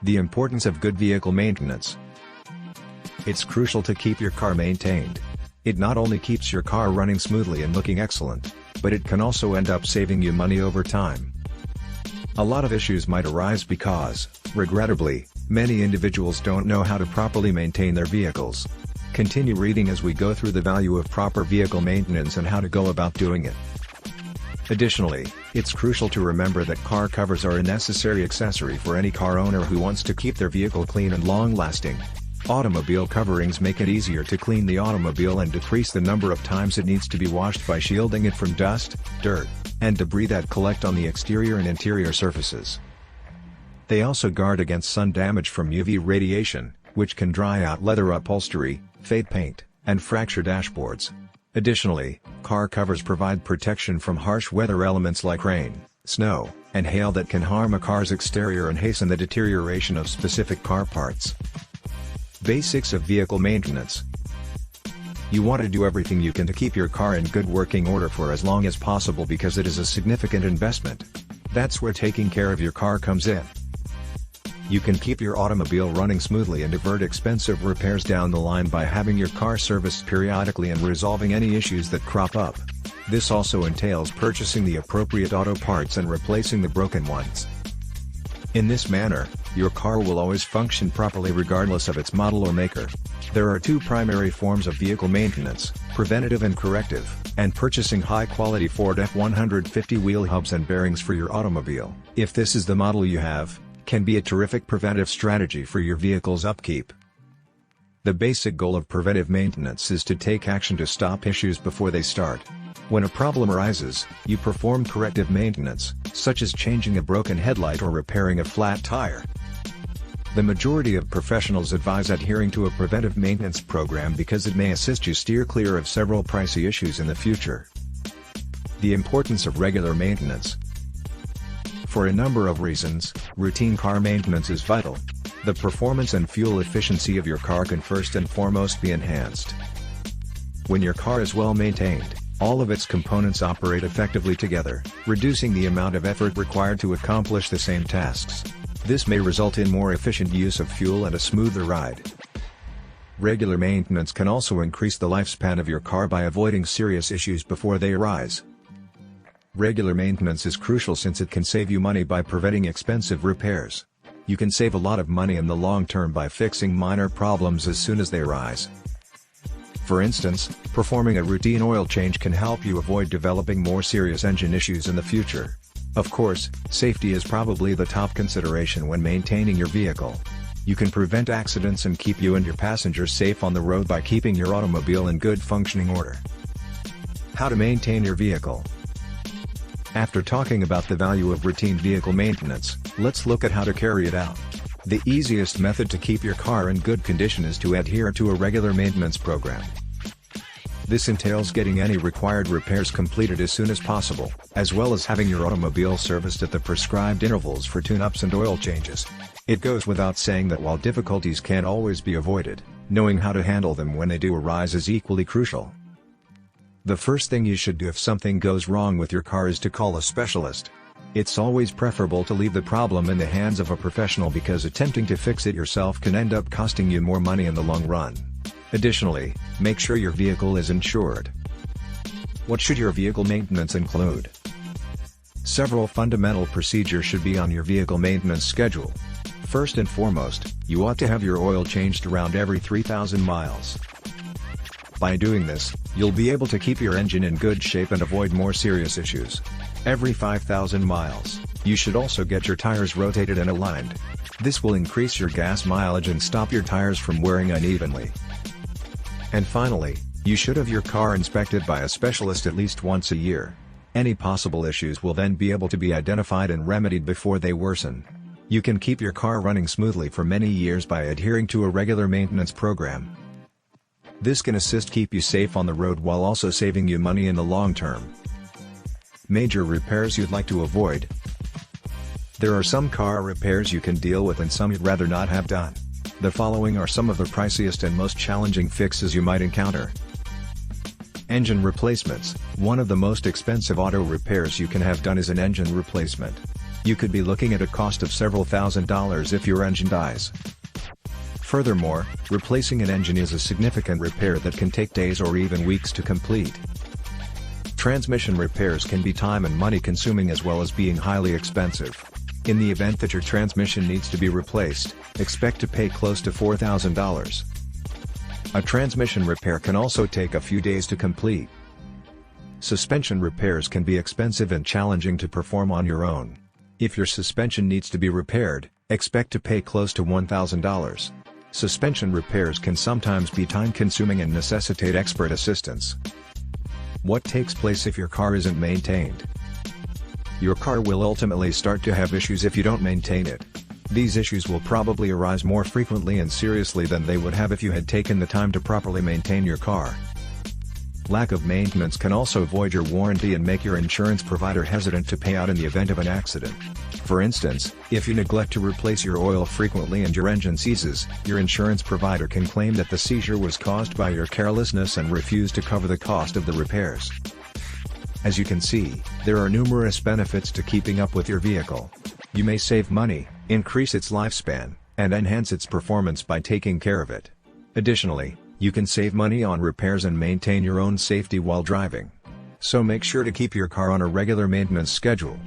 The importance of good vehicle maintenance. It's crucial to keep your car maintained. It not only keeps your car running smoothly and looking excellent, but it can also end up saving you money over time. A lot of issues might arise because, regrettably, many individuals don't know how to properly maintain their vehicles. Continue reading as we go through the value of proper vehicle maintenance and how to go about doing it. Additionally, it's crucial to remember that car covers are a necessary accessory for any car owner who wants to keep their vehicle clean and long-lasting. Automobile coverings make it easier to clean the automobile and decrease the number of times it needs to be washed by shielding it from dust, dirt, and debris that collect on the exterior and interior surfaces. They also guard against sun damage from UV radiation, which can dry out leather upholstery, fade paint, and fracture dashboards. Additionally, car covers provide protection from harsh weather elements like rain, snow, and hail that can harm a car's exterior and hasten the deterioration of specific car parts. Basics of vehicle maintenance. You want to do everything you can to keep your car in good working order for as long as possible because it is a significant investment. That's where taking care of your car comes in. You can keep your automobile running smoothly and avert expensive repairs down the line by having your car serviced periodically and resolving any issues that crop up. This also entails purchasing the appropriate auto parts and replacing the broken ones. In this manner, your car will always function properly regardless of its model or maker. There are two primary forms of vehicle maintenance, preventative and corrective, and purchasing high-quality Ford F-150 wheel hubs and bearings for your automobile, if this is the model you have, can be a terrific preventive strategy for your vehicle's upkeep. The basic goal of preventive maintenance is to take action to stop issues before they start. When a problem arises, you perform corrective maintenance, such as changing a broken headlight or repairing a flat tire. The majority of professionals advise adhering to a preventive maintenance program because it may assist you steer clear of several pricey issues in the future. The importance of regular maintenance. For a number of reasons, routine car maintenance is vital. The performance and fuel efficiency of your car can first and foremost be enhanced. When your car is well maintained, all of its components operate effectively together, reducing the amount of effort required to accomplish the same tasks. This may result in more efficient use of fuel and a smoother ride. Regular maintenance can also increase the lifespan of your car by avoiding serious issues before they arise. Regular maintenance is crucial since it can save you money by preventing expensive repairs. You can save a lot of money in the long term by fixing minor problems as soon as they arise. For instance, performing a routine oil change can help you avoid developing more serious engine issues in the future. Of course, safety is probably the top consideration when maintaining your vehicle. You can prevent accidents and keep you and your passengers safe on the road by keeping your automobile in good functioning order. How to maintain your vehicle. After talking about the value of routine vehicle maintenance, let's look at how to carry it out. The easiest method to keep your car in good condition is to adhere to a regular maintenance program. This entails getting any required repairs completed as soon as possible, as well as having your automobile serviced at the prescribed intervals for tune-ups and oil changes. It goes without saying that while difficulties can't always be avoided, knowing how to handle them when they do arise is equally crucial. The first thing you should do if something goes wrong with your car is to call a specialist. It's always preferable to leave the problem in the hands of a professional because attempting to fix it yourself can end up costing you more money in the long run. Additionally, make sure your vehicle is insured. What should your vehicle maintenance include? Several fundamental procedures should be on your vehicle maintenance schedule. First and foremost, you ought to have your oil changed around every 3,000 miles. By doing this, you'll be able to keep your engine in good shape and avoid more serious issues. Every 5,000 miles, you should also get your tires rotated and aligned. This will increase your gas mileage and stop your tires from wearing unevenly. And finally, you should have your car inspected by a specialist at least once a year. Any possible issues will then be able to be identified and remedied before they worsen. You can keep your car running smoothly for many years by adhering to a regular maintenance program. This can assist keep you safe on the road while also saving you money in the long term. Major repairs you'd like to avoid. There are some car repairs you can deal with and some you'd rather not have done. The following are some of the priciest and most challenging fixes you might encounter. Engine replacements. One of the most expensive auto repairs you can have done is an engine replacement. You could be looking at a cost of several $1,000s if your engine dies. Furthermore, replacing an engine is a significant repair that can take days or even weeks to complete. Transmission repairs can be time and money consuming as well as being highly expensive. In the event that your transmission needs to be replaced, expect to pay close to $4,000. A transmission repair can also take a few days to complete. Suspension repairs can be expensive and challenging to perform on your own. If your suspension needs to be repaired, expect to pay close to $1,000. Suspension repairs can sometimes be time-consuming and necessitate expert assistance. What takes place if your car isn't maintained? Your car will ultimately start to have issues if you don't maintain it. These issues will probably arise more frequently and seriously than they would have if you had taken the time to properly maintain your car. Lack of maintenance can also void your warranty and make your insurance provider hesitant to pay out in the event of an accident. For instance, if you neglect to replace your oil frequently and your engine seizes, your insurance provider can claim that the seizure was caused by your carelessness and refuse to cover the cost of the repairs. As you can see, there are numerous benefits to keeping up with your vehicle. You may save money, increase its lifespan, and enhance its performance by taking care of it. Additionally, you can save money on repairs and maintain your own safety while driving. So make sure to keep your car on a regular maintenance schedule.